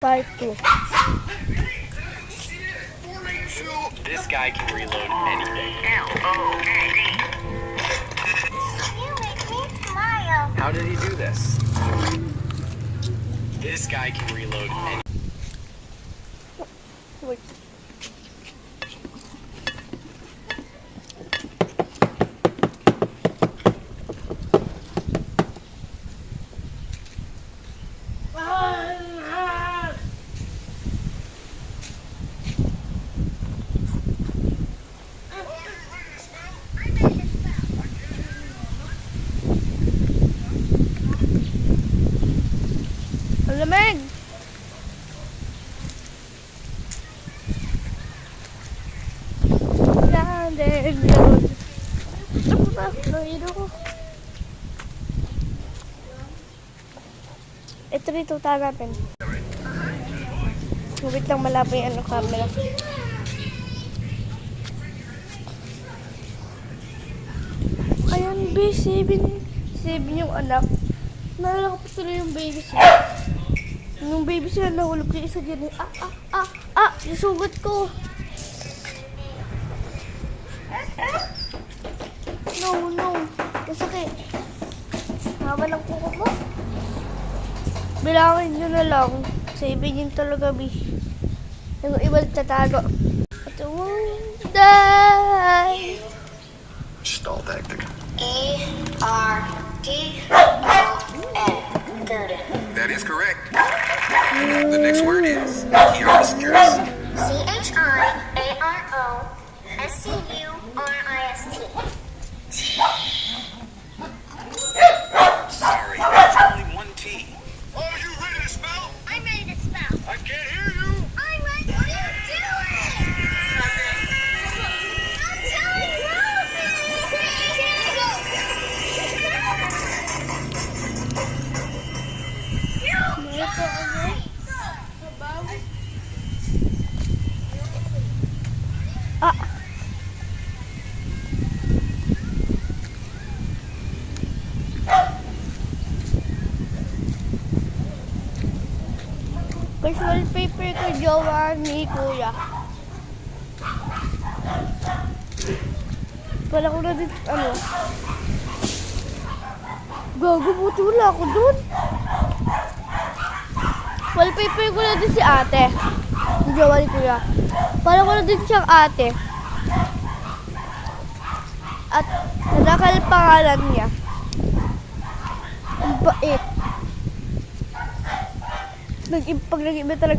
Part 2. This guy can reload anything. You make me smile. How did he do this? This guy can reload anything. Wait. Ang lamig! Landed road. Ano ba? Nahido ko. Ito rin tuta natin. Wait lang, malabo yung camera. Ayan, B7 yung anak. Naalala ko pa tuloy yung baby sila. Nung baby sila nahulog yung isa dyan. Yung sugat ko. No. Masakit. Haba ng kuko mo. Bilangin nyo na lang. Saving yun talaga, B. Yung iba tatago. At won't die. Stall tactic. E-R-D-O-N. Garden. That is correct. The next word is kioskers. C-H-I-A-R-O-S-C-U-R-I-S-T. Sorry, there's only one T. Oh, you ready to spell? I'm ready to spell. I can't hear you. I'm ready. What are you doing? I'm telling you. Casual paper ko, jowa ni Kuya. Wala ko na din, Gago, buti wala ako dun. Wallpaper ko na din si ate. Yung jowa ni Kuya. Para ko na din siyang ate. At nadakal pangalan niya. Ang bait. Pag nag-iba talaga